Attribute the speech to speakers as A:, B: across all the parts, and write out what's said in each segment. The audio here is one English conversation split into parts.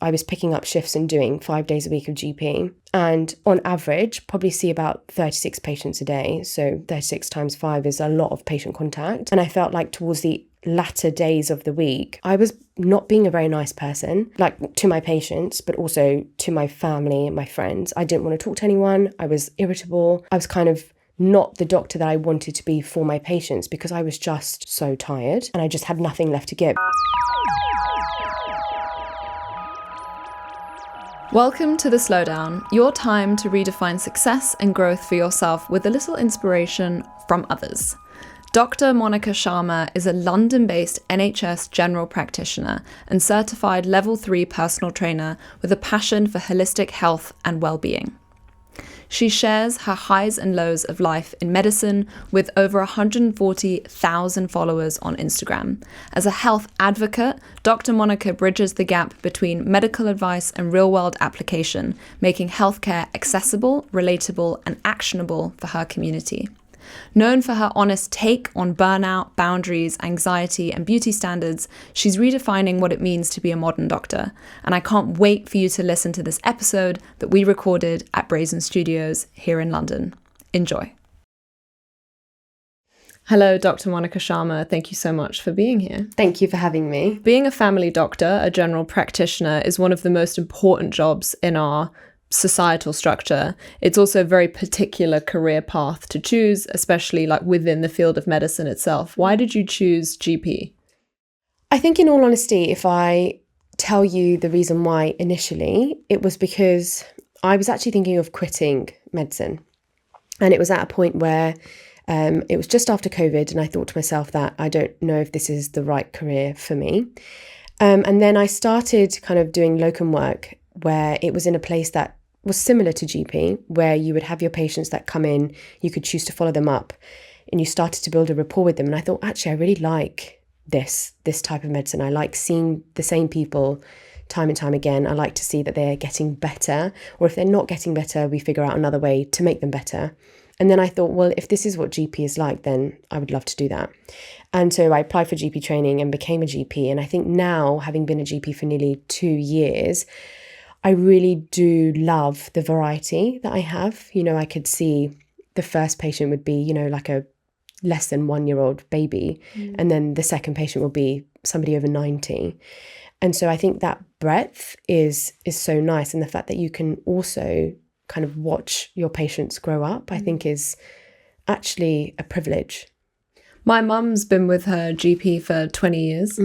A: I was picking up shifts and doing 5 days a week of GP. And on average, probably see about 36 patients a day. So 36 times 5 is a lot of patient contact. And I felt like towards the latter days of the week, I was not being a very nice person, like to my patients, but also to my family and my friends. I didn't want to talk to anyone. I was irritable. I was kind of not the doctor that I wanted to be for my patients because I was just so tired and I just had nothing left to give.
B: Welcome to The Slowdown, your time to redefine success and growth for yourself with a little inspiration from others. Dr Monika Sharma is a London-based NHS general practitioner and certified level 3 personal trainer with a passion for holistic health and well-being. She shares her highs and lows of life in medicine with over 140,000 followers on Instagram. As a health advocate, Dr. Monika bridges the gap between medical advice and real-world application, making healthcare accessible, relatable, and actionable for her community. Known for her honest take on burnout, boundaries, anxiety, and beauty standards, she's redefining what it means to be a modern doctor. And I can't wait for you to listen to this episode that we recorded at Brazen Studios here in London. Enjoy. Hello, Dr. Monika Sharma. Thank you so much for being here.
A: Thank you for having me.
B: Being a family doctor, a general practitioner, is one of the most important jobs in our societal structure. It's also a very particular career path to choose, especially like within the field of medicine itself. Why did you choose GP?
A: I think in all honesty, if I tell you the reason why initially, it was because I was actually thinking of quitting medicine. And it was at a point where it was just after COVID and I thought to myself that I don't know if this is the right career for me. And then I started kind of doing locum work where it was in a place that was similar to GP, where you would have your patients that come in, you could choose to follow them up, and you started to build a rapport with them. And I thought, actually, I really like this type of medicine. I like seeing the same people time and time again. I like to see that they're getting better, or if they're not getting better, we figure out another way to make them better. And then I thought, well, if this is what GP is like, then I would love to do that. And so I applied for GP training and became a GP. And I think now, having been a GP for nearly 2 years, I really do love the variety that I have. You know, I could see the first patient would be, you know, like a less than 1-year-old baby. And then the second patient will be somebody over 90. And so I think that breadth is so nice. And the fact that you can also kind of watch your patients grow up, I think is actually a privilege.
B: My mum's been with her GP for 20 years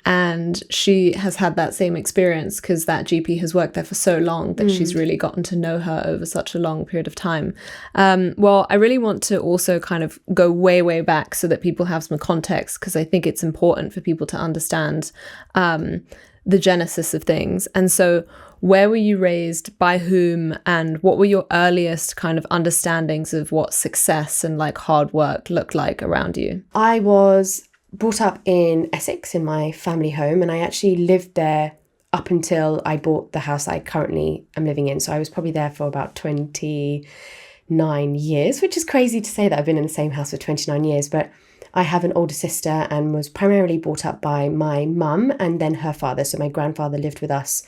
B: and she has had that same experience because that GP has worked there for so long that she's really gotten to know her over such a long period of time. Well, I really want to also kind of go way, way back so that people have some context because I think it's important for people to understand the genesis of things. And so where were you raised, by whom, and what were your earliest kind of understandings of what success and like hard work looked like around you?
A: I was brought up in Essex in my family home, and I actually lived there up until I bought the house I currently am living in. So I was probably there for about 29 years, which is crazy to say that I've been in the same house for 29 years, but I have an older sister and was primarily brought up by my mum and then her father. So my grandfather lived with us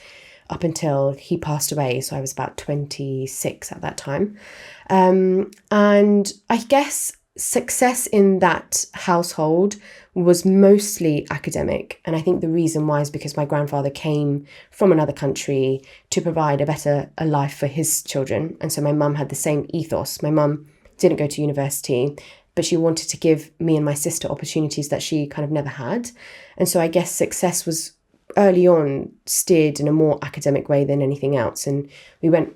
A: up until he passed away. So I was about 26 at that time. And I guess success in that household was mostly academic. And I think the reason why is because my grandfather came from another country to provide a life for his children. And so my mum had the same ethos. My mum didn't go to university, but she wanted to give me and my sister opportunities that she kind of never had. And so I guess success was early on steered in a more academic way than anything else. And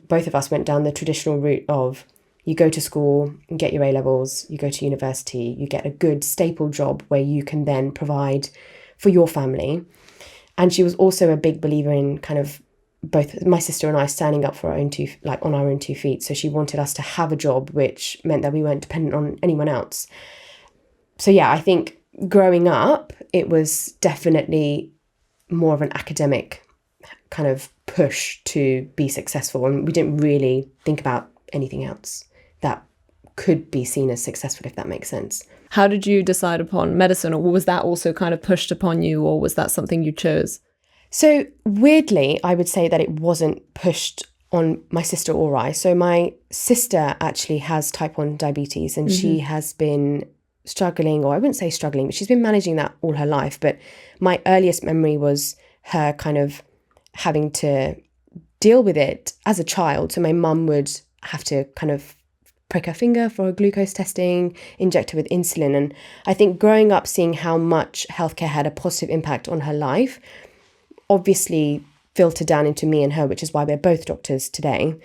A: both of us went down the traditional route of you go to school and get your A-levels, you go to university, you get a good staple job where you can then provide for your family. And she was also a big believer in kind of both my sister and I standing up for on our own 2 feet. So she wanted us to have a job, which meant that we weren't dependent on anyone else. So yeah, I think growing up, it was definitely more of an academic kind of push to be successful. And we didn't really think about anything else that could be seen as successful, if that makes sense.
B: How did you decide upon medicine, or was that also kind of pushed upon you, or was that something you chose?
A: So weirdly, I would say that it wasn't pushed on my sister or I. So my sister actually has type 1 diabetes, and she has been struggling, or I wouldn't say struggling, but she's been managing that all her life. But my earliest memory was her kind of having to deal with it as a child. So my mum would have to kind of prick her finger for glucose testing, inject her with insulin. And I think growing up, seeing how much healthcare had a positive impact on her life, obviously filtered down into me and her, which is why we're both doctors today.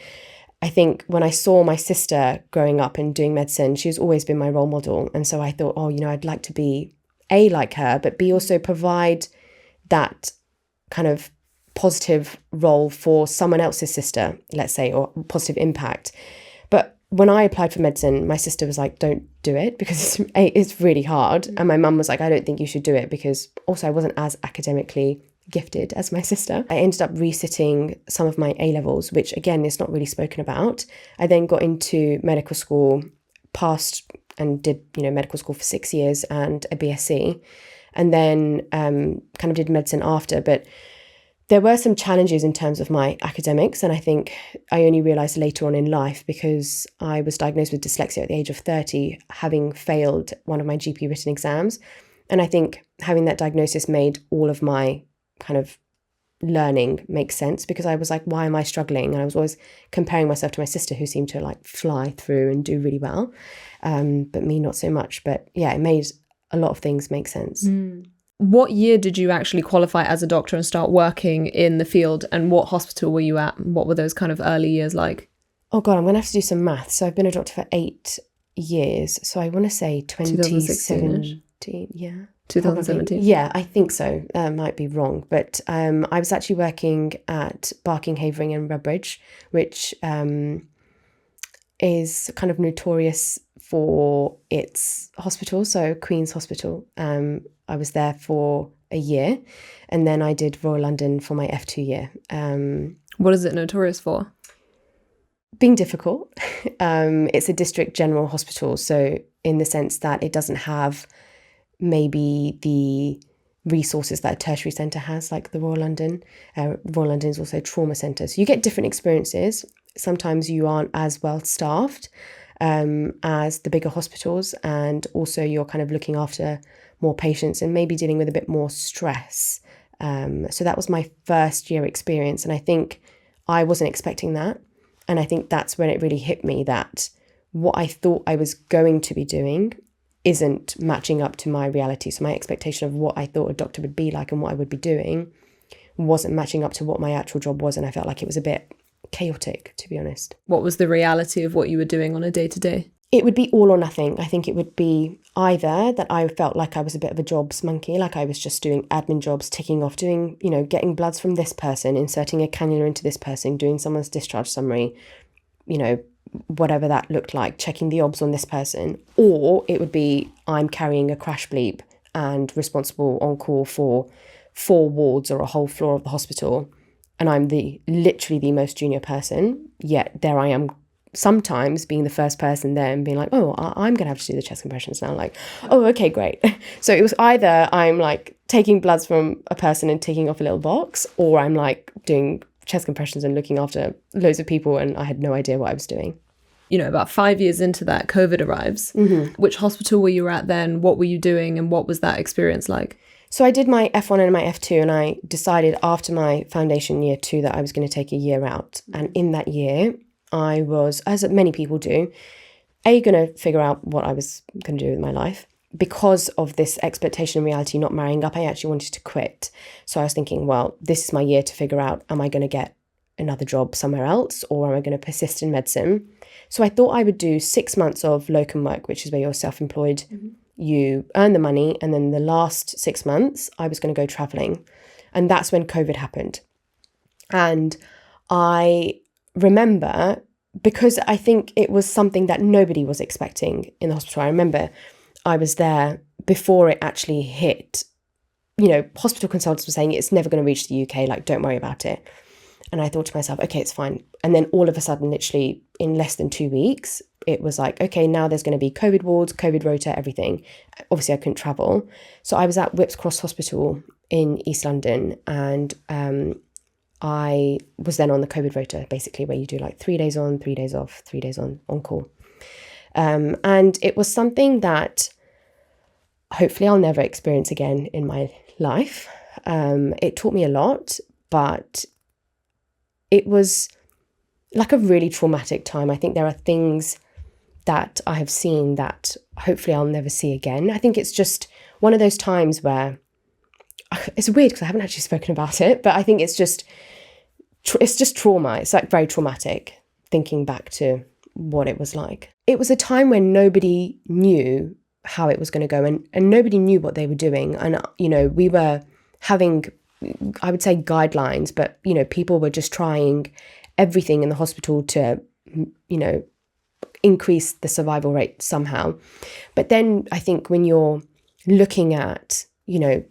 A: I think when I saw my sister growing up and doing medicine, she's always been my role model. And so I thought, I'd like to be A, like her, but B, also provide that kind of positive role for someone else's sister, let's say, or positive impact. But when I applied for medicine, my sister was like, don't do it, because it's really hard. And my mum was like, I don't think you should do it, because also I wasn't as academically gifted as my sister. I ended up resitting some of my A-levels, which again is not really spoken about. I then got into medical school, passed and did medical school for 6 years and a BSc, and then kind of did medicine after. But there were some challenges in terms of my academics, and I think I only realised later on in life, because I was diagnosed with dyslexia at the age of 30, having failed one of my GP written exams. And I think having that diagnosis made all of my kind of learning make sense, because I was like, why am I struggling? And I was always comparing myself to my sister, who seemed to like fly through and do really well, but me not so much. But yeah, it made a lot of things make sense.
B: What year did you actually qualify as a doctor and start working in the field, and what hospital were you at? What were those kind of early years like?
A: Oh God, I'm going to have to do some maths. So I've been a doctor for 8 years. So I want to say 2017. Yeah.
B: 2017?
A: Probably. Yeah, I think so. Might be wrong. But I was actually working at Barking, Havering and Redbridge, which is kind of notorious for its hospital. So Queen's Hospital. I was there for a year, and then I did Royal London for my F2 year.
B: What is it notorious for?
A: Being difficult. It's a district general hospital. So in the sense that it doesn't have maybe the resources that a tertiary centre has, like the Royal London. Royal London is also a trauma centre. So you get different experiences. Sometimes you aren't as well staffed as the bigger hospitals, and also you're kind of looking after more patients and maybe dealing with a bit more stress. So that was my first year experience, and I think I wasn't expecting that. And I think that's when it really hit me that what I thought I was going to be doing isn't matching up to my reality. So my expectation of what I thought a doctor would be like and what I would be doing wasn't matching up to what my actual job was, and I felt like it was a bit chaotic, to be honest.
B: What was the reality of what you were doing on a day-to-day?
A: It would be all or nothing. I think it would be either that I felt like I was a bit of a jobs monkey, like I was just doing admin jobs, ticking off, doing, getting bloods from this person, inserting a cannula into this person, doing someone's discharge summary, whatever that looked like, checking the obs on this person. Or it would be I'm carrying a crash bleep and responsible on call for 4 wards or a whole floor of the hospital. And I'm literally the most junior person, yet there I am sometimes being the first person there and being like, I'm going to have to do the chest compressions now. Like, okay, great. So it was either I'm like taking bloods from a person and ticking off a little box, or I'm like doing chest compressions and looking after loads of people, and I had no idea what I was doing.
B: About 5 years into that, COVID arrives.
A: Mm-hmm.
B: Which hospital were you at then? What were you doing, and what was that experience like?
A: So I did my F1 and my F2, and I decided after my foundation year 2 that I was going to take a year out. And in that year, I was, as many people do, going to figure out what I was going to do with my life. Because of this expectation and reality not marrying up, I actually wanted to quit. So I was thinking, well, this is my year to figure out, am I going to get another job somewhere else, or am I going to persist in medicine? So I thought I would do 6 months of locum work, which is where you're self-employed. Mm-hmm. You earn the money, and then the last 6 months, I was going to go traveling. And that's when COVID happened. And I remember, because I think it was something that nobody was expecting in the hospital. I remember I was there before it actually hit. Hospital consultants were saying it's never going to reach the UK, like, don't worry about it. And I thought to myself, okay, it's fine. And then all of a sudden, literally in less than 2 weeks, it was like, okay, now there's going to be COVID wards, COVID rota, everything. Obviously, I couldn't travel. So I was at Whipps Cross Hospital in East London, and I was then on the COVID rota, basically, where you do like 3 days on, 3 days off, 3 days on call. And it was something that hopefully I'll never experience again in my life. It taught me a lot, but it was like a really traumatic time. I think there are things that I have seen that hopefully I'll never see again. I think it's just one of those times where it's weird because I haven't actually spoken about it, but I think it's just trauma. It's like very traumatic thinking back to what it was like. It was a time when nobody knew how it was going to go, and nobody knew what they were doing. And, we were having, I would say, guidelines, but, people were just trying everything in the hospital to, increase the survival rate somehow. But then I think when you're looking at,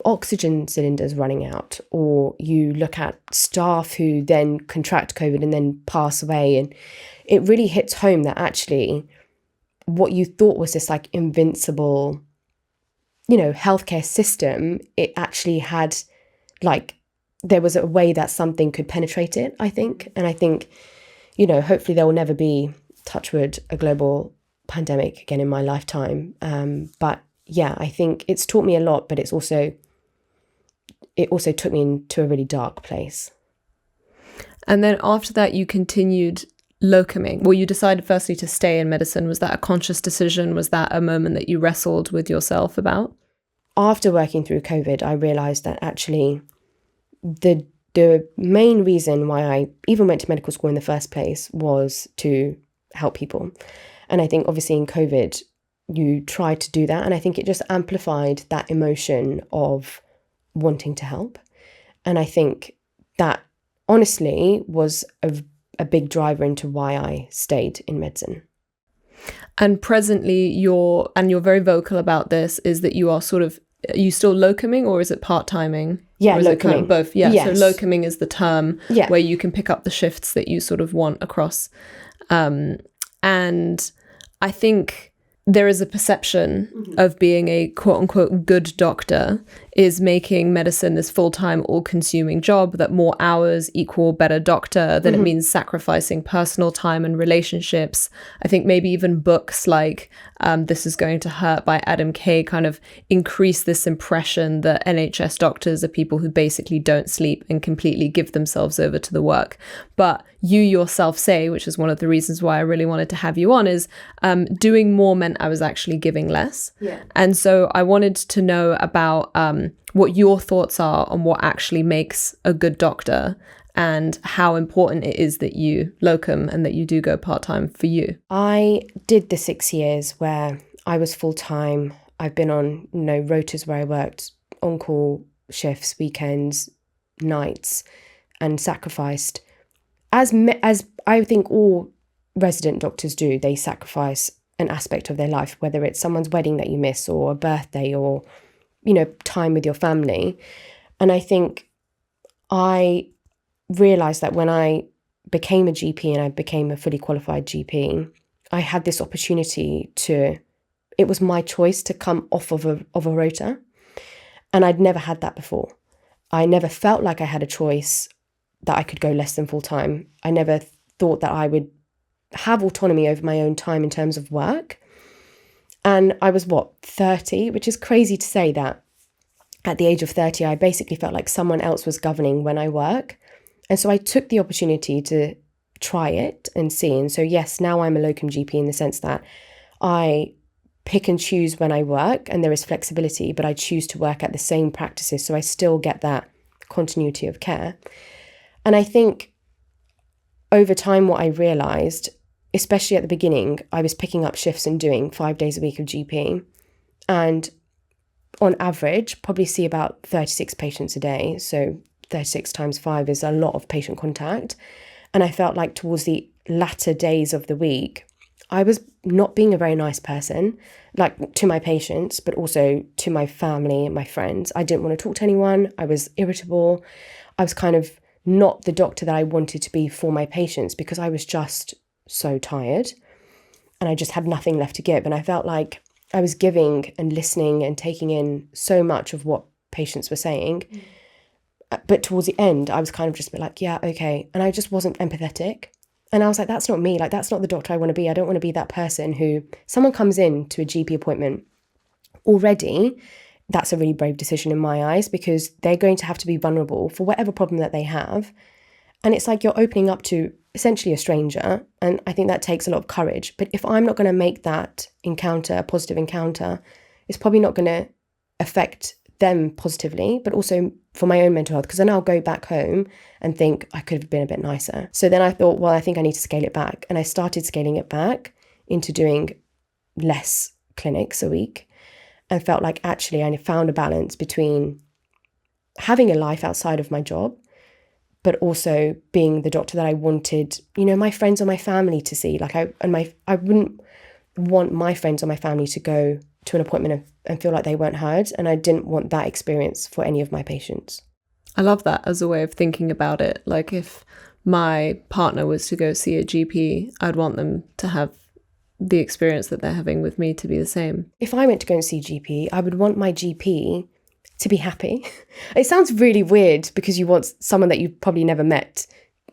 A: oxygen cylinders running out, or you look at staff who then contract COVID and then pass away, and it really hits home that actually what you thought was this like invincible, healthcare system, it actually had there was a way that something could penetrate it, I think. And I think, hopefully there will never be, touch wood, a global pandemic again in my lifetime. But yeah, I think it's taught me a lot, but it also took me into a really dark place.
B: And then after that, you continued locuming. Well, you decided firstly to stay in medicine. Was that a conscious decision? Was that a moment that you wrestled with yourself about?
A: After working through COVID, I realised that actually the main reason why I even went to medical school in the first place was to help people. And I think obviously in COVID, you tried to do that. And I think it just amplified that emotion of wanting to help. And I think that honestly was a big driver into why I stayed in medicine.
B: And presently you're very vocal about this, is that you are are you still locuming, or is it part-timing?
A: Yeah,
B: or is
A: locuming.
B: It kind of both? Yeah,
A: yes.
B: So locuming is the term where you can pick up the shifts that you sort of want across. And I think there is a perception of being a quote unquote good doctor is making medicine this full-time, all-consuming job, that more hours equal better doctor, that it means sacrificing personal time and relationships. I think maybe even books like This Is Going to Hurt by Adam Kay kind of increase this impression that NHS doctors are people who basically don't sleep and completely give themselves over to the work. But you yourself say, which is one of the reasons why I really wanted to have you on, is doing more meant I was actually giving less.
A: Yeah.
B: And so I wanted to know about what your thoughts are on what actually makes a good doctor, and how important it is that you locum and that you do go part-time for you.
A: I did the 6 years where I was full-time. I've been on, rotas where I worked on-call shifts, weekends, nights, and sacrificed, as I think all resident doctors do, they sacrifice an aspect of their life, whether it's someone's wedding that you miss, or a birthday, or, time with your family. And I think I realised that when I became a GP and I became a fully qualified GP, I had this opportunity it was my choice to come off of a rota. And I'd never had that before. I never felt like I had a choice that I could go less than full time. I never thought that I would have autonomy over my own time in terms of work. And I was 30, which is crazy to say that at the age of 30, I basically felt like someone else was governing when I work. And so I took the opportunity to try it and see. And so, yes, now I'm a locum GP in the sense that I pick and choose when I work, and there is flexibility, but I choose to work at the same practices. So I still get that continuity of care. And I think over time, what I realised, especially at the beginning, I was picking up shifts and doing 5 days a week of GP. And on average, probably see about 36 patients a day. So 36 times 5 is a lot of patient contact. And I felt like towards the latter days of the week, I was not being a very nice person, like to my patients, but also to my family and my friends. I didn't want to talk to anyone. I was irritable. I was kind of not the doctor that I wanted to be for my patients, because I was just so tired and I just had nothing left to give. And I felt like I was giving and listening and taking in so much of what patients were saying. But towards the end, I was kind of just a bit like, yeah, okay. And I just wasn't empathetic. And I was like, that's not me. Like, that's not the doctor I want to be. I don't want to be that person who someone comes in to a GP appointment already. That's a really brave decision in my eyes, because they're going to have to be vulnerable for whatever problem that they have. And it's like you're opening up to essentially a stranger. And I think that takes a lot of courage. But if I'm not going to make that encounter a positive encounter, it's probably not going to affect them positively, but also for my own mental health, because then I'll go back home and think I could have been a bit nicer. So then I thought, well, I think I need to scale it back. And I started scaling it back into doing less clinics a week, and felt like actually I found a balance between having a life outside of my job, but also being the doctor that I wanted, my friends or my family to see. Like I wouldn't want my friends or my family to go to an appointment and feel like they weren't heard. And I didn't want that experience for any of my patients.
B: I love that as a way of thinking about it. Like if my partner was to go see a GP, I'd want them to have the experience that they're having with me to be the same.
A: If I went to go and see a GP, I would want my GP to be happy. It sounds really weird because you want someone that you've probably never met,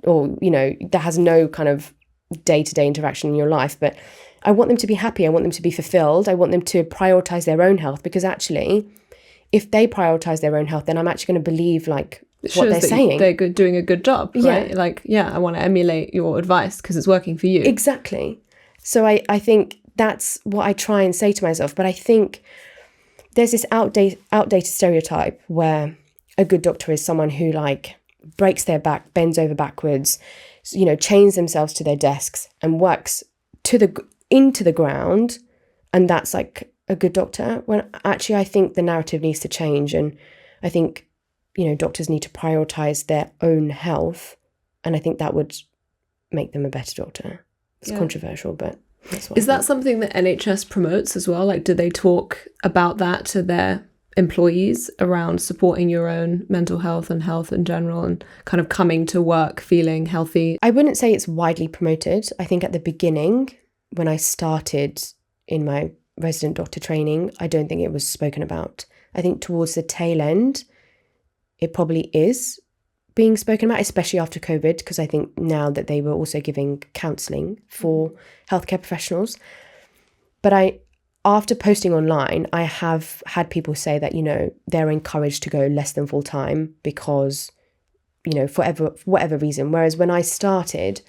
A: or, that has no kind of day-to-day interaction in your life, but I want them to be happy. I want them to be fulfilled. I want them to prioritize their own health, because actually, if they prioritize their own health, then I'm actually going to believe what they're saying.
B: They're doing a good job, right? I want to emulate your advice because it's working for you.
A: Exactly. So I think that's what I try and say to myself. But I think there's this outdated stereotype where a good doctor is someone who breaks their back, bends over backwards, chains themselves to their desks and works into the ground, and that's like a good doctor. When actually I think the narrative needs to change, and I think doctors need to prioritize their own health, and I think that would make them a better doctor. It's controversial, but that's what
B: Is that something that NHS promotes as well? Like, do they talk about that to their employees around supporting your own mental health and health in general, and kind of coming to work feeling healthy?
A: I wouldn't say it's widely promoted. I think at the beginning, when I started in my resident doctor training, I don't think it was spoken about. I think towards the tail end, it probably is being spoken about, especially after COVID, because I think now that they were also giving counselling for healthcare professionals. But after posting online, I have had people say that, they're encouraged to go less than full time because, for whatever reason. Whereas when I started,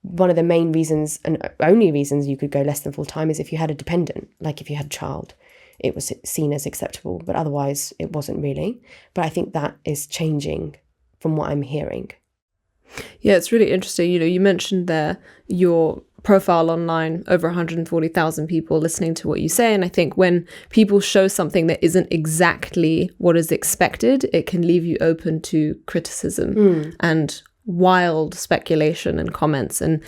A: one of the main reasons and only reasons you could go less than full time is if you had a dependent, like if you had a child. It was seen as acceptable, but otherwise it wasn't really. But I think that is changing from what I'm hearing.
B: Yeah, it's really interesting. You mentioned there your profile online, over 140,000 people listening to what you say. And I think when people show something that isn't exactly what is expected, it can leave you open to criticism and wild speculation and comments. And,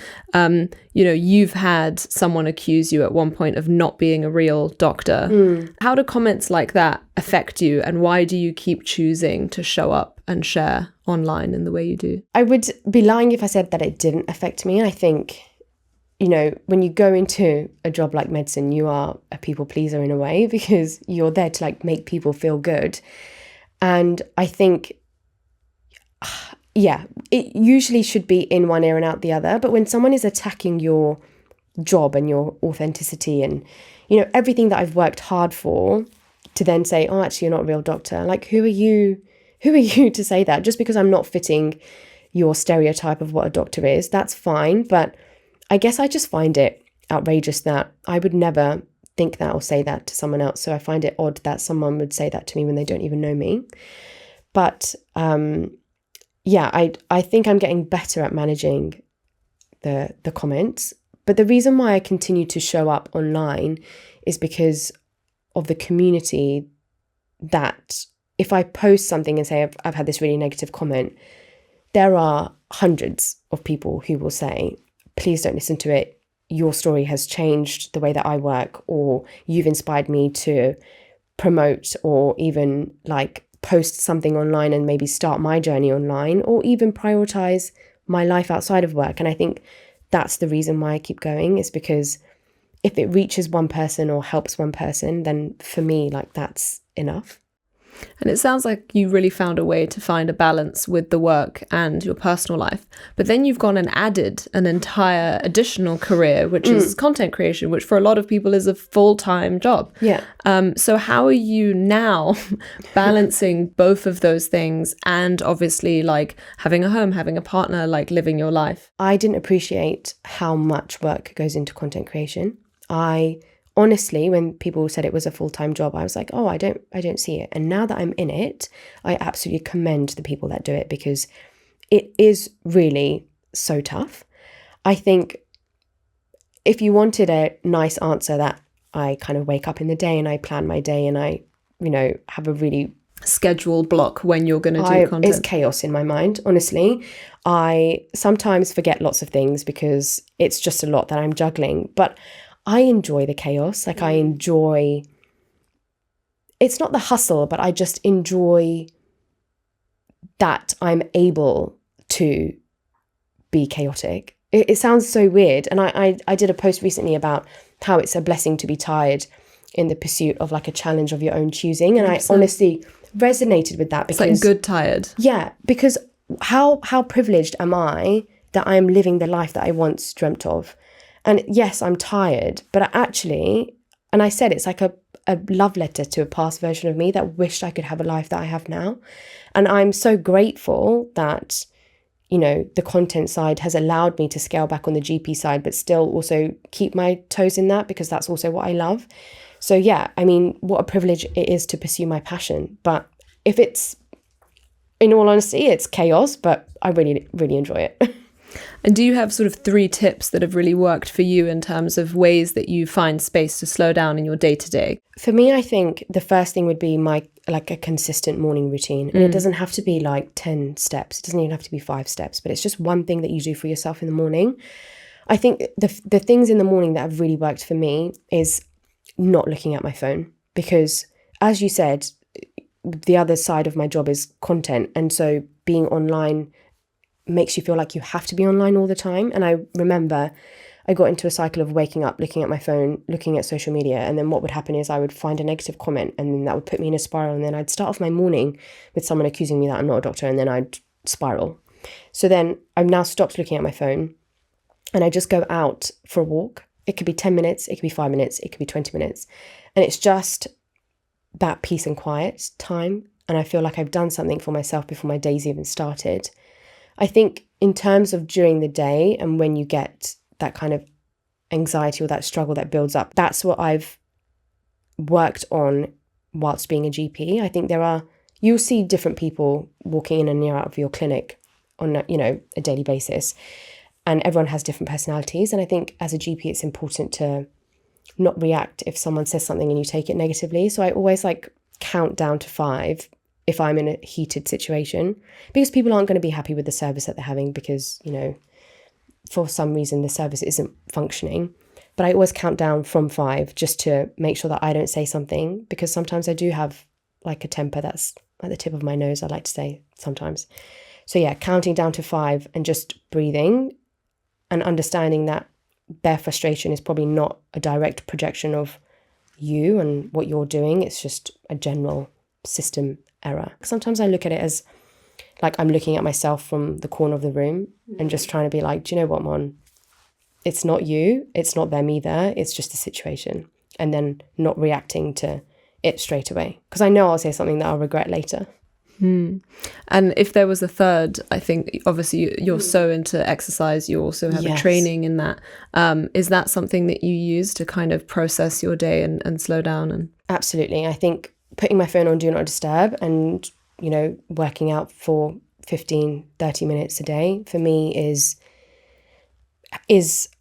B: you've had someone accuse you at one point of not being a real doctor. How do comments like that affect you? And why do you keep choosing to show up and share online in the way you do?
A: I would be lying if I said that it didn't affect me. I think, when you go into a job like medicine, you are a people pleaser in a way, because you're there to make people feel good. And I think, it usually should be in one ear and out the other. But when someone is attacking your job and your authenticity and, everything that I've worked hard for, to then say, oh, actually, you're not a real doctor. Like, who are you to say that? Just because I'm not fitting your stereotype of what a doctor is, that's fine. But I guess I just find it outrageous that I would never think that or say that to someone else. So I find it odd that someone would say that to me when they don't even know me. But I think I'm getting better at managing the comments. But the reason why I continue to show up online is because of the community, that if I post something and say I've had this really negative comment, there are hundreds of people who will say, please don't listen to it. Your story has changed the way that I work, or you've inspired me to promote or even post something online and maybe start my journey online, or even prioritize my life outside of work. And I think that's the reason why I keep going, is because if it reaches one person or helps one person, then for me, that's enough.
B: And it sounds like you really found a way to find a balance with the work and your personal life. But then you've gone and added an entire additional career, which is content creation, which for a lot of people is a full-time job.
A: Yeah.
B: So how are you now balancing both of those things and obviously like having a home, having a partner, like living your life?
A: I didn't appreciate how much work goes into content creation. Honestly, when people said it was a full-time job, I was like, oh, I don't see it. And now that I'm in it, I absolutely commend the people that do it, because it is really so tough. I think if you wanted a nice answer that I kind of wake up in the day and I plan my day and I, have a really
B: schedule block when you're going to do content.
A: It's chaos in my mind, honestly. I sometimes forget lots of things because it's just a lot that I'm juggling. But I enjoy the chaos. Like, I enjoy, it's not the hustle, but I just enjoy that I'm able to be chaotic. It sounds so weird. And I did a post recently about how it's a blessing to be tired in the pursuit of like a challenge of your own choosing. And 100%. I honestly resonated with that, because
B: it's like good tired.
A: Yeah, because how privileged am I that I'm living the life that I once dreamt of? And yes, I'm tired, but and I said it's like a love letter to a past version of me that wished I could have a life that I have now. And I'm so grateful that, the content side has allowed me to scale back on the GP side, but still also keep my toes in that, because that's also what I love. So yeah, I mean, what a privilege it is to pursue my passion. But if it's, in all honesty, it's chaos, but I really, really enjoy it.
B: And do you have sort of 3 tips that have really worked for you in terms of ways that you find space to slow down in your day-to-day?
A: For me, I think the first thing would be a consistent morning routine. And it doesn't have to be like 10 steps. It doesn't even have to be 5 steps, but it's just one thing that you do for yourself in the morning. I think the things in the morning that have really worked for me is not looking at my phone, because as you said, the other side of my job is content. And so being online makes you feel like you have to be online all the time. And I remember I got into a cycle of waking up, looking at my phone, looking at social media. And then what would happen is I would find a negative comment, and then that would put me in a spiral. And then I'd start off my morning with someone accusing me that I'm not a doctor, and then I'd spiral. So then I've now stopped looking at my phone, and I just go out for a walk. It could be 10 minutes, it could be 5 minutes, it could be 20 minutes. And it's just that peace and quiet time. And I feel like I've done something for myself before my day's even started. I think in terms of during the day, and when you get that kind of anxiety or that struggle that builds up, that's what I've worked on whilst being a GP. I think you'll see different people walking in and out of your clinic on a daily basis, and everyone has different personalities. And I think as a GP, it's important to not react if someone says something and you take it negatively. So I always count down to 5 if I'm in a heated situation, because people aren't going to be happy with the service that they're having, because, for some reason the service isn't functioning. But I always count down from 5 just to make sure that I don't say something, because sometimes I do have a temper that's at the tip of my nose, I like to say sometimes. So yeah, counting down to 5 and just breathing and understanding that their frustration is probably not a direct projection of you and what you're doing. It's just a general system error. Sometimes I look at it as I'm looking at myself from the corner of the room and just trying to be like, do you know what, Mon? It's not you. It's not them either. It's just a situation. And then not reacting to it straight away, because I know I'll say something that I'll regret later.
B: And if there was a third, I think obviously you're so into exercise, you also have a training in that. Is that something that you use to kind of process your day and slow down? Absolutely. I think putting my phone on do not disturb and, working out for 15-30 minutes a day for me is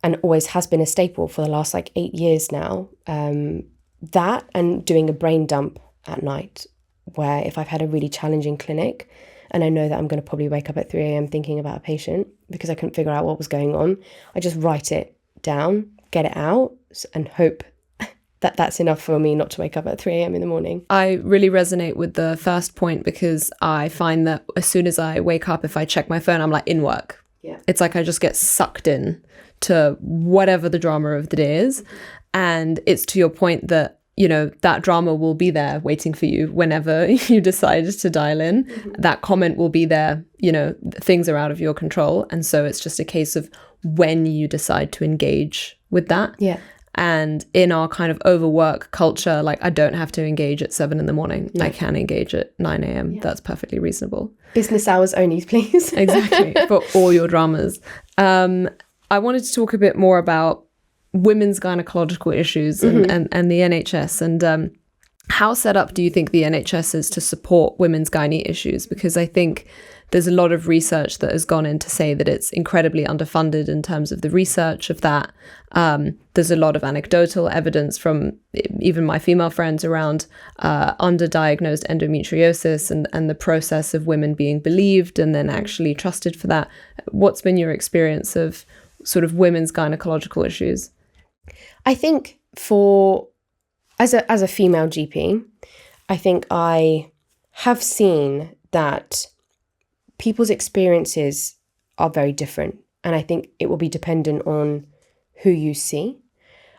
B: and always has been a staple for the last 8 years now. That and doing a brain dump at night, where if I've had a really challenging clinic and I know that I'm going to probably wake up at 3 a.m. thinking about a patient because I couldn't figure out what was going on, I just write it down, get it out, and hope that that's enough for me not to wake up at 3 a.m. in the morning. I really resonate with the first point, because I find that as soon as I wake up, if I check my phone, I'm in work. Yeah. It's I just get sucked in to whatever the drama of the day is. And it's to your point that, that drama will be there waiting for you whenever you decide to dial in. That comment will be there, things are out of your control. And so it's just a case of when you decide to engage with that.
A: Yeah.
B: And in our kind of overwork culture, like I don't have to engage at 7 a.m. I can engage at 9 a.m. That's perfectly reasonable.
A: Business hours only, please.
B: Exactly. For all your dramas. I wanted to talk a bit more about women's gynecological issues and the NHS, and how set up do you think the NHS is to support women's gynae issues? Because I think there's a lot of research that has gone in to say that it's incredibly underfunded in terms of the research of that. There's a lot of anecdotal evidence from even my female friends around underdiagnosed endometriosis and the process of women being believed and then actually trusted for that. What's been your experience of sort of women's gynecological issues?
A: I think as a female GP, I think I have seen that people's experiences are very different. And I think it will be dependent on who you see.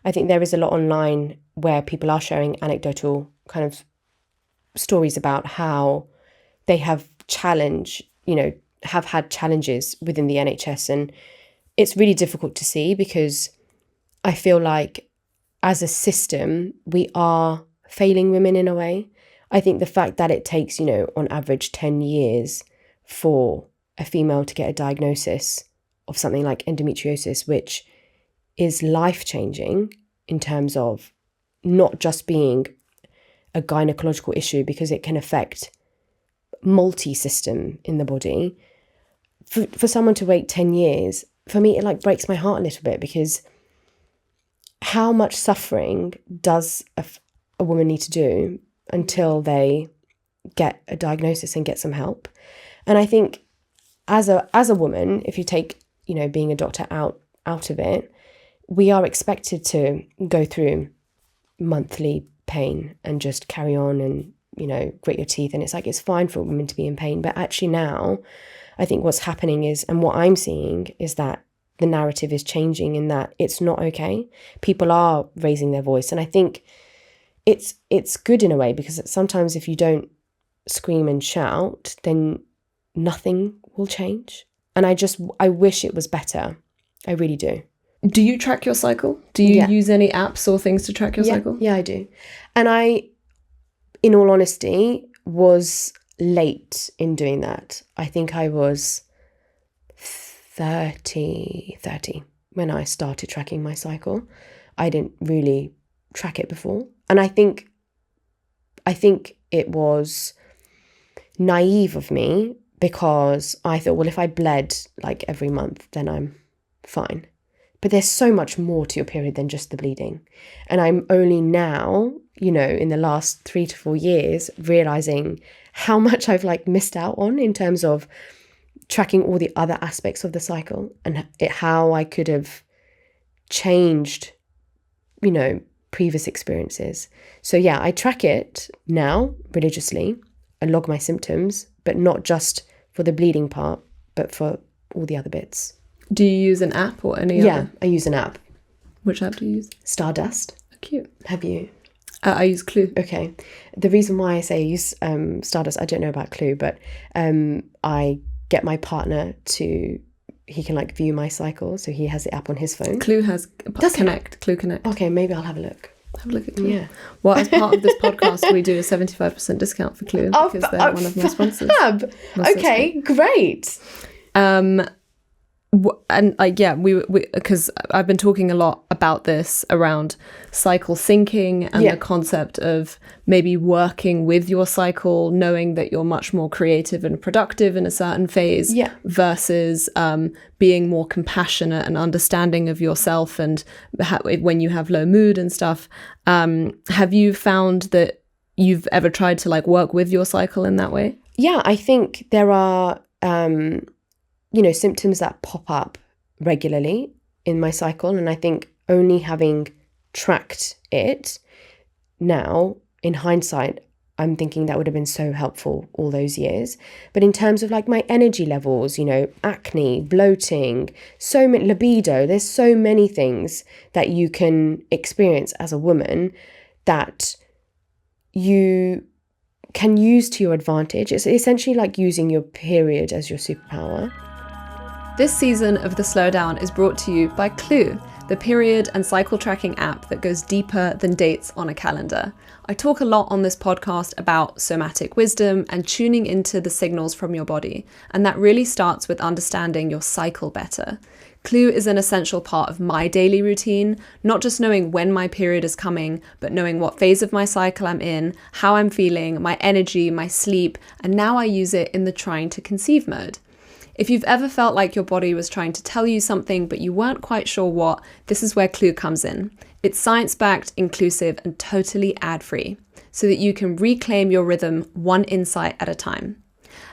A: I think there is a lot online where people are sharing anecdotal kind of stories about how they have have had challenges within the NHS. And it's really difficult to see because I feel like as a system, we are failing women in a way. I think the fact that it takes, on average 10 years for a female to get a diagnosis of something like endometriosis, which is life-changing in terms of not just being a gynecological issue, because it can affect multi-system in the body. For someone to wait 10 years, for me, it like breaks my heart a little bit, because how much suffering does a woman need to do until they get a diagnosis and get some help? And I think as a woman, if you take, being a doctor out of it, we are expected to go through monthly pain and just carry on and, grit your teeth. And it's like, it's fine for women to be in pain. But actually now, I think what's happening is, and what I'm seeing is that the narrative is changing in that it's not okay. People are raising their voice. And I think it's good in a way, because sometimes if you don't scream and shout, then nothing will change. And I wish it was better. I really do.
B: Do you track your cycle? Do you use any apps or things to track your cycle?
A: Yeah, I do. And I, in all honesty, was late in doing that. I think I was 30 when I started tracking my cycle. I didn't really track it before. And I think it was naive of me, because I thought, well, if I bled like every month, then I'm fine. But there's so much more to your period than just the bleeding. And I'm only now, in the last 3 to 4 years, realizing how much I've like missed out on in terms of tracking all the other aspects of the cycle, and how I could have changed, previous experiences. So yeah, I track it now religiously. I log my symptoms, but not just for the bleeding part, but for all the other bits.
B: Do you use an app or any other?
A: Yeah, I use an app.
B: Which app do you use?
A: Stardust.
B: Oh, cute.
A: Have you?
B: I use Clue.
A: Okay. The reason why I say I use Stardust, I don't know about Clue, but I get my partner he can like view my cycle, so he has the app on his phone.
B: Clue has Clue Connect.
A: Okay, maybe I'll have a look.
B: Have a look at Clue.
A: Yeah.
B: Well, as part of this podcast, we do a 75% discount for Clue, because they're one of my sponsors.
A: Fab. Okay, great.
B: And we because I've been talking a lot about this around cycle syncing and the concept of maybe working with your cycle, knowing that you're much more creative and productive in a certain phase, versus being more compassionate and understanding of yourself, and when you have low mood and stuff. Have you found that you've ever tried to like work with your cycle in that way?
A: Yeah, I think there are symptoms that pop up regularly in my cycle. And I think only having tracked it now, in hindsight, I'm thinking that would have been so helpful all those years. But in terms of like my energy levels, acne, bloating, so much libido, there's so many things that you can experience as a woman that you can use to your advantage. It's essentially like using your period as your superpower.
B: This season of The Slowdown is brought to you by Clue, the period and cycle tracking app that goes deeper than dates on a calendar. I talk a lot on this podcast about somatic wisdom and tuning into the signals from your body, and that really starts with understanding your cycle better. Clue is an essential part of my daily routine, not just knowing when my period is coming, but knowing what phase of my cycle I'm in, how I'm feeling, my energy, my sleep, and now I use it in the trying to conceive mode. If you've ever felt like your body was trying to tell you something but you weren't quite sure what, this is where Clue comes in. It's science-backed, inclusive, and totally ad-free, so that you can reclaim your rhythm one insight at a time.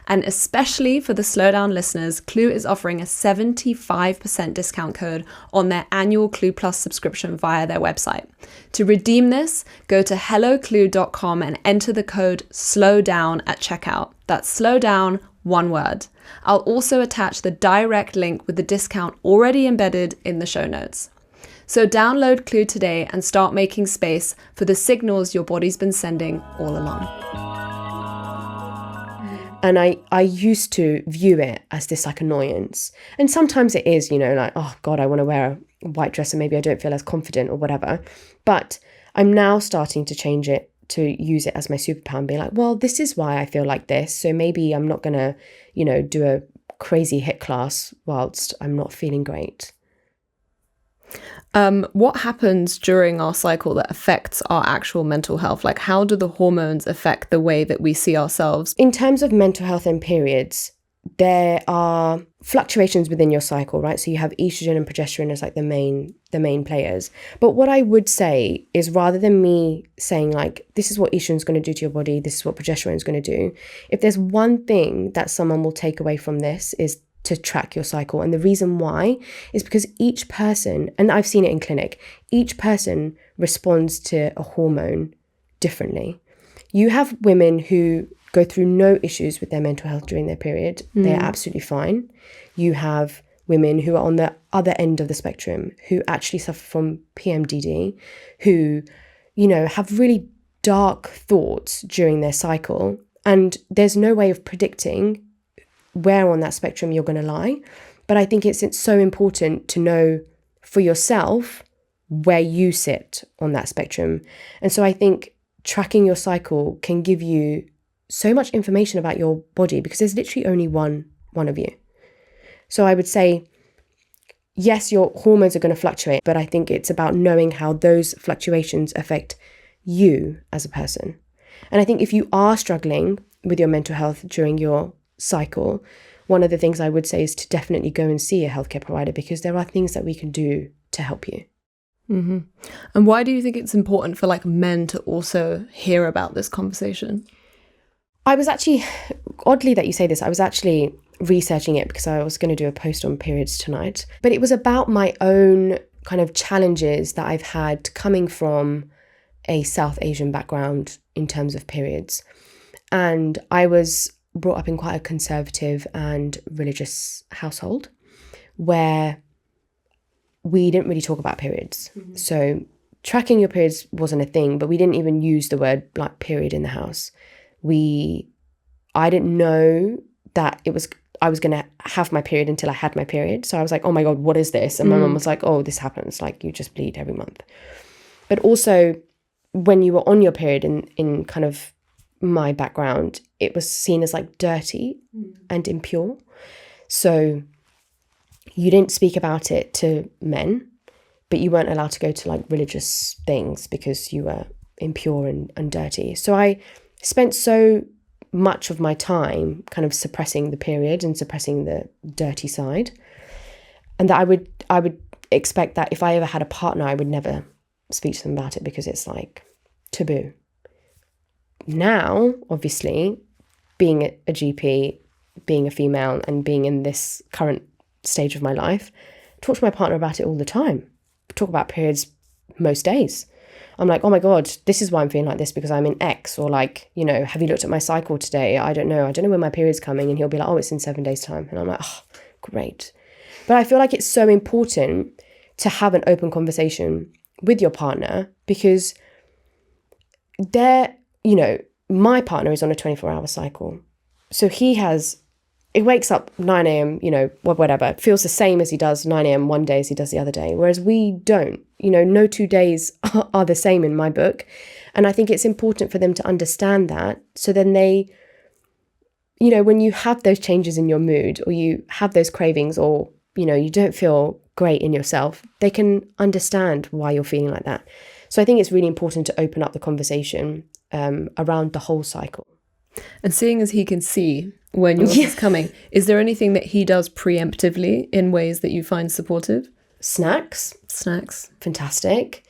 B: And especially for the Slowdown listeners, Clue is offering a 75% discount code on their annual Clue Plus subscription via their website. To redeem this, go to helloclue.com and enter the code SLOWDOWN at checkout. That's SLOWDOWN, one word. I'll also attach the direct link with the discount already embedded in the show notes. So download Clue today and start making space for the signals your body's been sending all along.
A: And I used to view it as this like annoyance. And sometimes it is, like, oh God, I want to wear a white dress and maybe I don't feel as confident or whatever. But I'm now starting to change it to use it as my superpower and be like, well, this is why I feel like this. So maybe I'm not going to, do a crazy HIIT class whilst I'm not feeling great.
B: What happens during our cycle that affects our actual mental health? Like, how do the hormones affect the way that we see ourselves?
A: In terms of mental health and periods, there are fluctuations within your cycle, right? So you have estrogen and progesterone as like the main players. But what I would say is, rather than me saying like, this is what estrogen is going to do to your body, this is what progesterone is going to do, if there's one thing that someone will take away from this is to track your cycle. And the reason why is because each person, and I've seen it in clinic, each person responds to a hormone differently. You have women who go through no issues with their mental health during their period. They're absolutely fine. You have women who are on the other end of the spectrum, who actually suffer from PMDD, who, have really dark thoughts during their cycle. And there's no way of predicting where on that spectrum you're going to lie. But I think it's so important to know for yourself where you sit on that spectrum. And so I think tracking your cycle can give you so much information about your body, because there's literally only one of you. So I would say, yes, your hormones are going to fluctuate, but I think it's about knowing how those fluctuations affect you as a person. And I think if you are struggling with your mental health during your cycle, one of the things I would say is to definitely go and see a healthcare provider, because there are things that we can do to help you.
B: Mm-hmm. And why do you think it's important for like men to also hear about this conversation?
A: I was actually, oddly that you say this, I was actually researching it because I was going to do a post on periods tonight, but it was about my own kind of challenges that I've had coming from a South Asian background in terms of periods. And I was brought up in quite a conservative and religious household where we didn't really talk about periods. Mm-hmm. So tracking your periods wasn't a thing, but we didn't even use the word like period in the house. I didn't know that I was going to have my period until I had my period. So I was like, oh my God, what is this? And my mum was like, oh, this happens. Like, you just bleed every month. But also when you were on your period in kind of my background, it was seen as like dirty and impure. So you didn't speak about it to men, but you weren't allowed to go to like religious things because you were impure and dirty. So I spent so much of my time kind of suppressing the period and suppressing the dirty side, and that I would expect that if I ever had a partner, I would never speak to them about it because it's like taboo. Now, obviously, being a GP, being a female, and being in this current stage of my life, I talk to my partner about it all the time. I talk about periods most days. I'm like, oh my God, this is why I'm feeling like this because I'm in X, or like, have you looked at my cycle today? I don't know when my period's coming. And he'll be like, oh, it's in 7 days' time. And I'm like, oh, great. But I feel like it's so important to have an open conversation with your partner, because my partner is on a 24-hour cycle. So it wakes up 9 a.m., whatever, feels the same as he does 9 a.m. one day as he does the other day. Whereas we don't, no 2 days are the same in my book. And I think it's important for them to understand that. So then they, when you have those changes in your mood, or you have those cravings, or, you don't feel great in yourself, they can understand why you're feeling like that. So I think it's really important to open up the conversation around the whole cycle.
B: And seeing as he can see when yours is coming, is there anything that he does preemptively in ways that you find supportive?
A: Snacks.
B: Fantastic.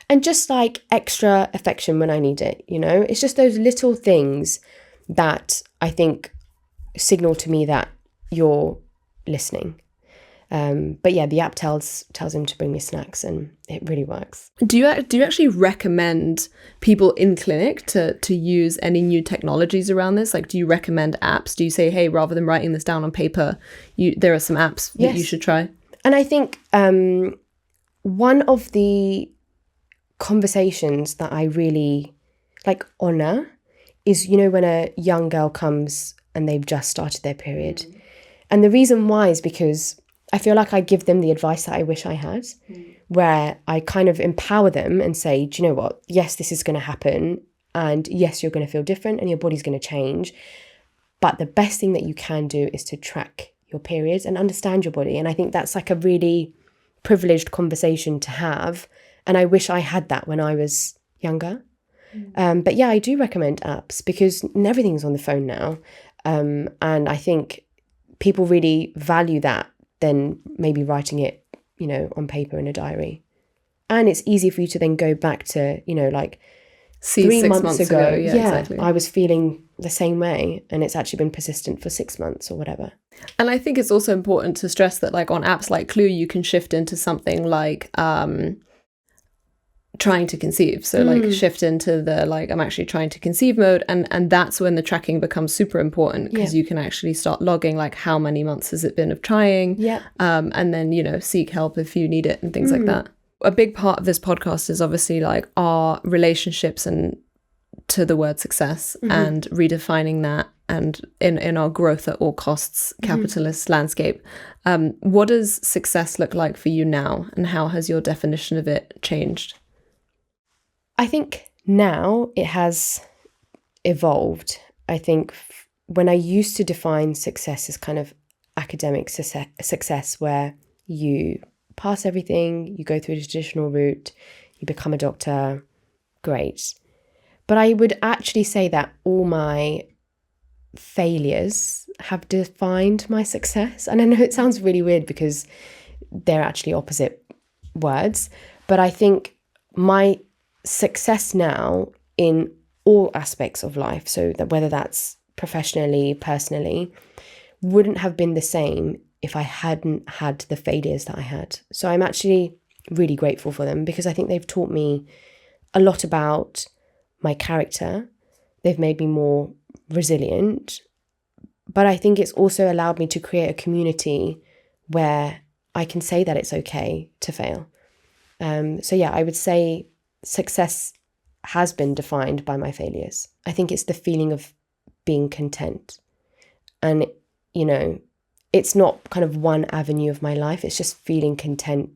A: And just like extra affection when I need it, It's just those little things that I think signal to me that you're listening. But yeah, the app tells him to bring me snacks, and it really works.
B: Do you actually recommend people in clinic to use any new technologies around this? Like, do you recommend apps? Do you say, hey, rather than writing this down on paper, there are some apps that you should try?
A: And I think one of the conversations that I really honor is, when a young girl comes and they've just started their period. And the reason why is because I feel like I give them the advice that I wish I had, where I kind of empower them and say, do you know what? Yes, this is going to happen. And yes, you're going to feel different and your body's going to change. But the best thing that you can do is to track your periods and understand your body. And I think that's a really privileged conversation to have. And I wish I had that when I was younger. But yeah, I do recommend apps because everything's on the phone now. And I think people really value that than maybe writing it, on paper in a diary. And it's easy for you to then go back to,
B: See,
A: 3 months ago. Yeah,
B: exactly.
A: I was feeling the same way, and it's actually been persistent for 6 months or whatever.
B: And I think it's also important to stress that on apps like Clue, you can shift into something like trying to conceive. So shift into the I'm actually trying to conceive mode, and that's when the tracking becomes super important, because you can actually start logging how many months has it been of trying, and then seek help if you need it and things like that. A big part of this podcast is obviously our relationships and to the word success, and redefining that, and in our growth at all costs capitalist landscape. What does success look like for you now, and how has your definition of it changed?
A: I think now it has evolved. I think when I used to define success as kind of academic success, where you pass everything, you go through the traditional route, you become a doctor, great. But I would actually say that all my failures have defined my success. And I know it sounds really weird because they're actually opposite words, but I think my success now in all aspects of life, so that whether that's professionally, personally, wouldn't have been the same if I hadn't had the failures that I had. So I'm actually really grateful for them, because I think they've taught me a lot about my character. They've made me more resilient, but I think it's also allowed me to create a community where I can say that it's okay to fail. So yeah, I would say success has been defined by my failures. I think it's the feeling of being content. And, it's not kind of one avenue of my life. It's just feeling content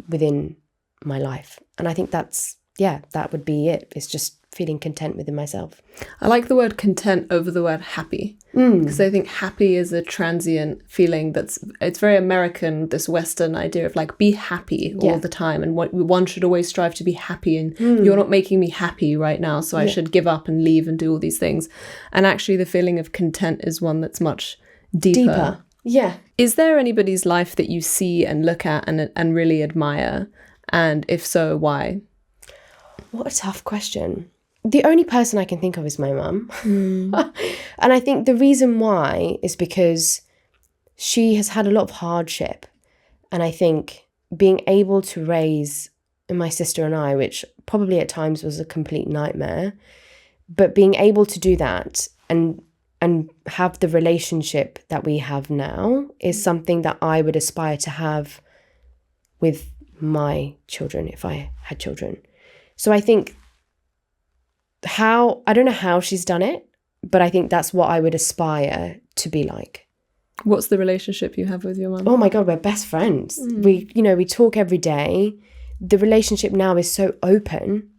A: within my life. And I think that would be it. It's just feeling content within myself.
B: I like the word content over the word happy, because I think happy is a transient feeling it's very American, this Western idea of be happy all the time, and one should always strive to be happy, and you're not making me happy right now, so I should give up and leave and do all these things. And actually the feeling of content is one that's much deeper.
A: Yeah.
B: Is there anybody's life that you see and look at and really admire? And if so, why?
A: What a tough question. The only person I can think of is my mum. And I think the reason why is because she has had a lot of hardship. And I think being able to raise my sister and I, which probably at times was a complete nightmare, but being able to do that and have the relationship that we have now is something that I would aspire to have with my children if I had children. So I think I don't know how she's done it, but I think that's what I would aspire to be like.
B: What's the relationship you have with your mum?
A: Oh my God, we're best friends. We talk every day. The relationship now is so open.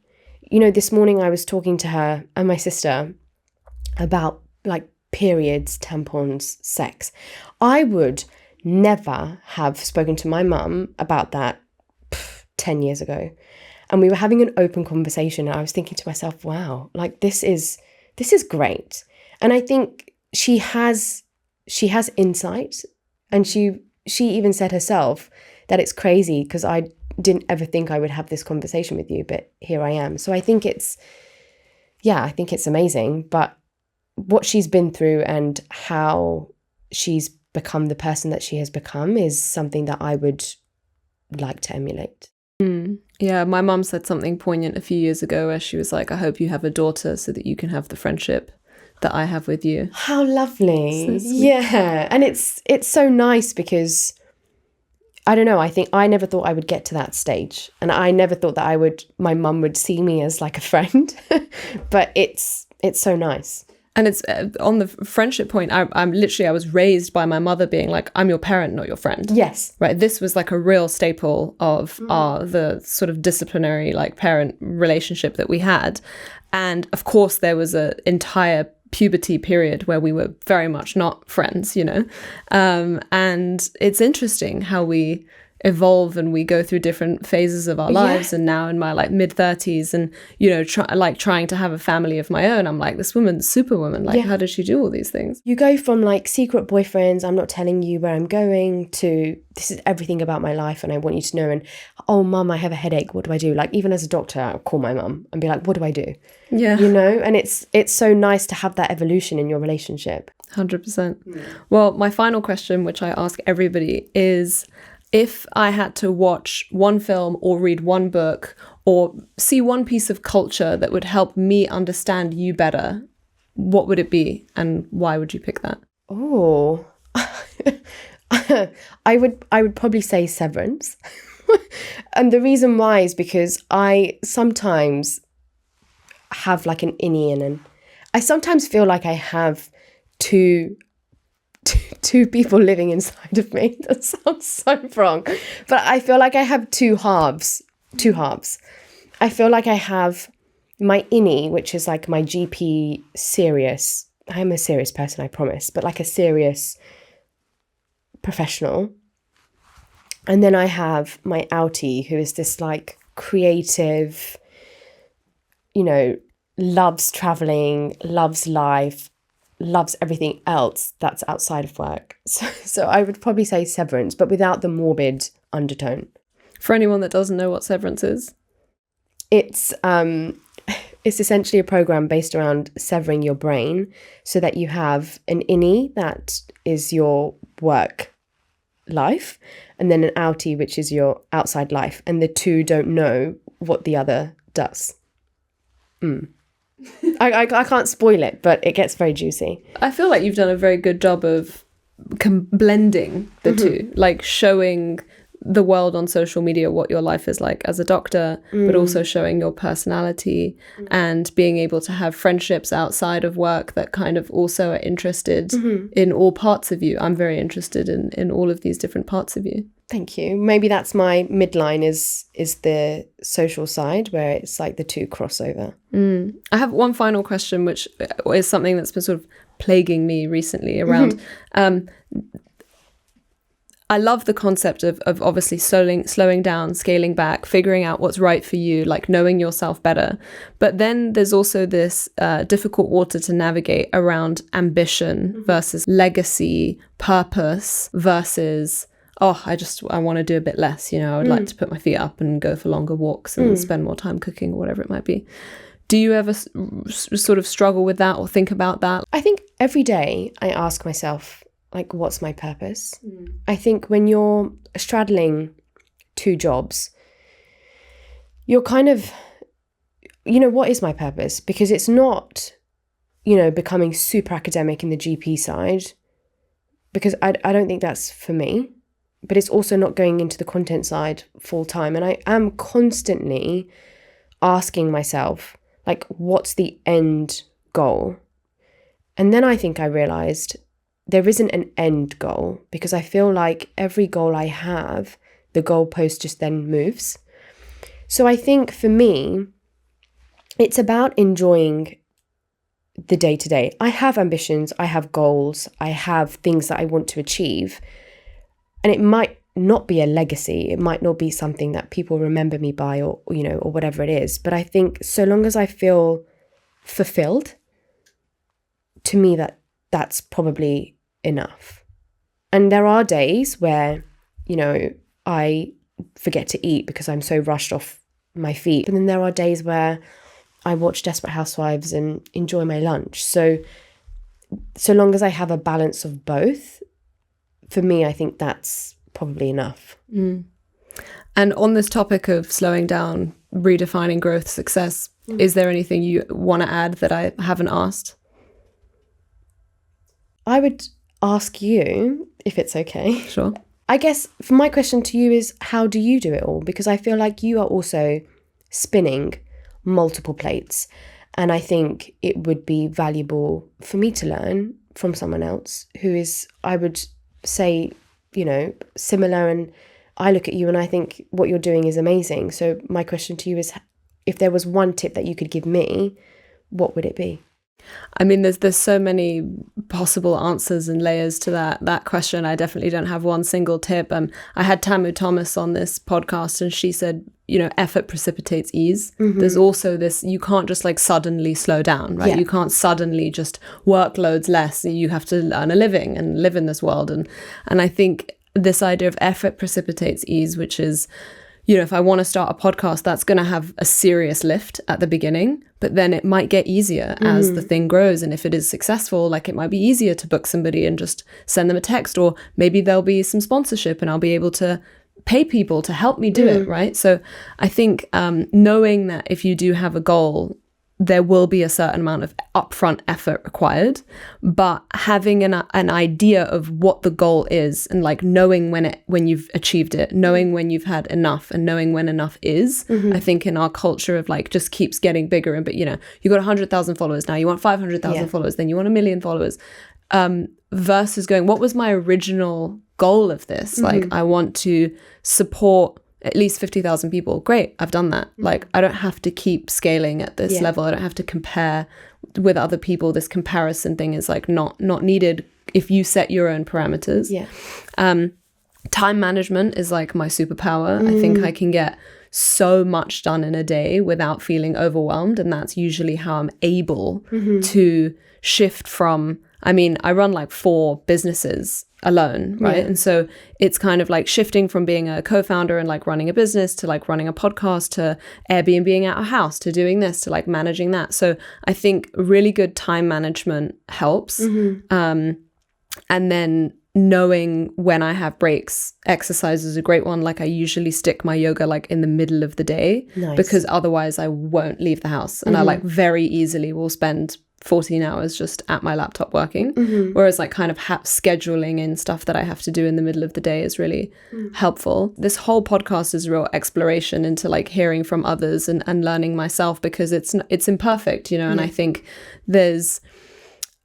A: This morning I was talking to her and my sister about like periods, tampons, sex. I would never have spoken to my mum about that 10 years ago. And we were having an open conversation. And I was thinking to myself, wow, like this is great. And I think she has insight, and she even said herself that it's crazy because I didn't ever think I would have this conversation with you, but here I am. So I think it's amazing. But what she's been through and how she's become the person that she has become is something that I would like to emulate.
B: Yeah, my mum said something poignant a few years ago where she was like, I hope you have a daughter so that you can have the friendship that I have with you.
A: How lovely.
B: So sweet.
A: Yeah. And it's so nice because I don't know, I think I never thought I would get to that stage. And I never thought that my mum would see me as like a friend. But it's so nice.
B: And it's on the friendship point, I was raised by my mother being like, I'm your parent, not your friend.
A: Yes.
B: Right. This was like a real staple of the sort of disciplinary like parent relationship that we had. And of course, there was an entire puberty period where we were very much not friends, and it's interesting how we evolve and we go through different phases of our lives. And now in my like mid-30s and trying to have a family of my own, I'm like, this woman's superwoman, like how does she do all these things?
A: You go from like secret boyfriends, I'm not telling you where I'm going, to this is everything about my life and I want you to know, and oh mum, I have a headache, what do I do? Like even as a doctor, I'll call my mum and be like, what do I do? And it's so nice to have that evolution in your relationship.
B: 100%. Well, my final question, which I ask everybody, is if I had to watch one film or read one book or see one piece of culture that would help me understand you better, what would it be and why would you pick that?
A: Oh, I would probably say Severance. And the reason why is because I sometimes have like an innie and I sometimes feel like I have two people living inside of me. That sounds so wrong, but I feel like I have two halves. I feel like I have my innie, which is like my GP serious. I am a serious person, I promise, but like a serious professional. And then I have my outie, who is this like creative, loves traveling, loves life, loves everything else that's outside of work. So I would probably say Severance, but without the morbid undertone.
B: For anyone that doesn't know what Severance is,
A: it's essentially a program based around severing your brain so that you have an innie that is your work life, and then an outie, which is your outside life, and the two don't know what the other does. I can't spoil it, but it gets very juicy.
B: I feel like you've done a very good job of blending the two, like showing the world on social media what your life is like as a doctor, but also showing your personality and being able to have friendships outside of work that kind of also are interested in all parts of you. I'm very interested in all of these different parts of you.
A: Thank you. Maybe that's my midline is the social side where it's like the two crossover.
B: I have one final question, which is something that's been sort of plaguing me recently around I love the concept of obviously slowing down, scaling back, figuring out what's right for you, like knowing yourself better. But then there's also this difficult water to navigate around ambition versus legacy, purpose versus, I want to do a bit less. I would like to put my feet up and go for longer walks and spend more time cooking or whatever it might be. Do you ever sort of struggle with that or think about that?
A: I think every day I ask myself, like, what's my purpose? I think when you're straddling two jobs, you're kind of, what is my purpose? Because it's not, becoming super academic in the GP side, because I don't think that's for me, but it's also not going into the content side full time. And I am constantly asking myself, like, what's the end goal? And then I think I realized there isn't an end goal, because I feel like every goal I have, the goalpost just then moves. So I think for me, it's about enjoying the day-to-day. I have ambitions, I have goals, I have things that I want to achieve. And it might not be a legacy. It might not be something that people remember me by, or, you know, or whatever it is. But I think so long as I feel fulfilled, to me, that's probably enough. And there are days where, you know, I forget to eat because I'm so rushed off my feet. And then there are days where I watch Desperate Housewives and enjoy my lunch. So long as I have a balance of both, for me, I think that's probably enough.
B: And on this topic of slowing down, redefining growth, success, is there anything you want to add that I haven't asked?
A: I would ask you, if it's okay.
B: Sure.
A: I guess my question to you is, how do you do it all? Because I feel like you are also spinning multiple plates. And I think it would be valuable for me to learn from someone else who is, I would say, you know, similar. And I look at you and I think what you're doing is amazing. So my question to you is, if there was one tip that you could give me, what would it be?
B: I mean, there's so many possible answers and layers to that question. I definitely don't have one single tip. I had Tamu Thomas on this podcast, and she said, you know, effort precipitates ease. There's also this, you can't just like suddenly slow down, right?
A: Yeah.
B: You can't suddenly just work loads less. You have to earn a living and live in this world. And I think this idea of effort precipitates ease, which is, you know, if I want to start a podcast, that's going to have a serious lift at the beginning, but then it might get easier as the thing grows. And if it is successful, like, it might be easier to book somebody and just send them a text, or maybe there'll be some sponsorship and I'll be able to pay people to help me do it, right? So I think knowing that if you do have a goal, there will be a certain amount of upfront effort required, but having an idea of what the goal is, and like knowing when you've achieved it, knowing when you've had enough, and knowing when enough is, I think in our culture of like just keeps getting bigger. And but you know, you got 100,000 followers, now you want 500,000 followers, then you want 1 million followers, versus going, what was my original goal of this? Like, I want to support at least 50,000 people. Great, I've done that. Like, I don't have to keep scaling at this level. I don't have to compare with other people. This comparison thing is like not needed if you set your own parameters. Time management is like my superpower. I think I can get so much done in a day without feeling overwhelmed, and that's usually how I'm able to shift from, I mean, I run like 4 businesses alone, right? And so it's kind of like shifting from being a co-founder and like running a business to like running a podcast to Airbnb at a house to doing this to like managing that. So I think really good time management helps. And then knowing when I have breaks. Exercise is a great one. Like, I usually stick my yoga like in the middle of the day, because otherwise I won't leave the house, and I like very easily will spend 14 hours just at my laptop working. Whereas like kind of scheduling in stuff that I have to do in the middle of the day is really helpful. This whole podcast is a real exploration into like hearing from others and learning myself, because it's imperfect, you know. And I think there's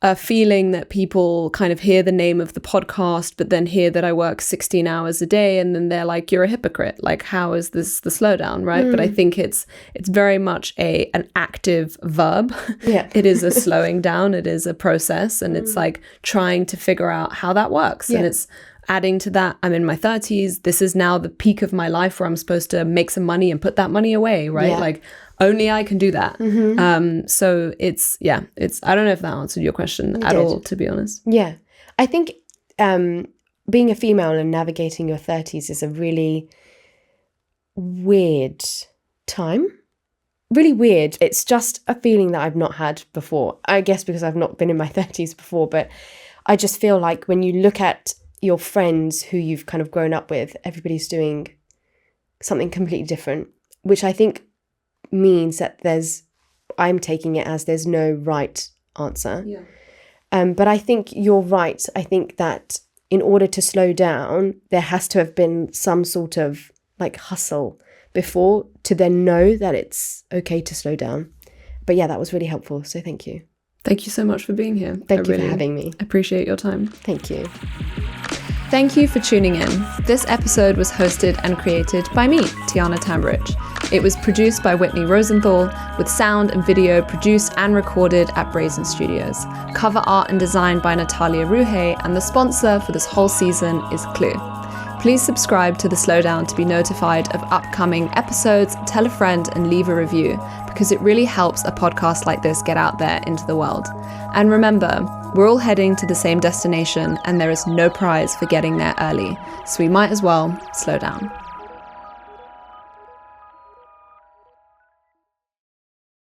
B: a feeling that people kind of hear the name of the podcast, but then hear that I work 16 hours a day, and then they're like, you're a hypocrite. Like, how is this the slowdown, right? But I think it's very much an active verb. It is a slowing down. It is a process, and it's like trying to figure out how that works. And it's adding to that, I'm in my 30s. This is now the peak of my life where I'm supposed to make some money and put that money away, right? Like, only I can do that. So it's, I don't know if that answered your question at all, to be honest. Yeah.
A: I think being a female and navigating your 30s is a really weird time. Really weird. It's just a feeling that I've not had before. I guess because I've not been in my 30s before, but I just feel like when you look at your friends who you've kind of grown up with, everybody's doing something completely different, which I think means that I'm taking it as there's no right answer. But I think you're right. I think that in order to slow down, there has to have been some sort of like hustle before to then know that it's okay to slow down. But yeah, that was really helpful. So thank you.
B: Thank you so much for being here.
A: Thank you for having me.
B: Appreciate your time.
A: Thank you.
B: Thank you for tuning in. This episode was hosted and created by me, Tiana Tambridge. It was produced by Whitney Rosenthal, with sound and video produced and recorded at Brazen Studios. Cover art and design by Natalia Ruhe, and the sponsor for this whole season is Clue. Please subscribe to The Slowdown to be notified of upcoming episodes, tell a friend, and leave a review, because it really helps a podcast like this get out there into the world. And remember, we're all heading to the same destination, and there is no prize for getting there early, so we might as well slow down.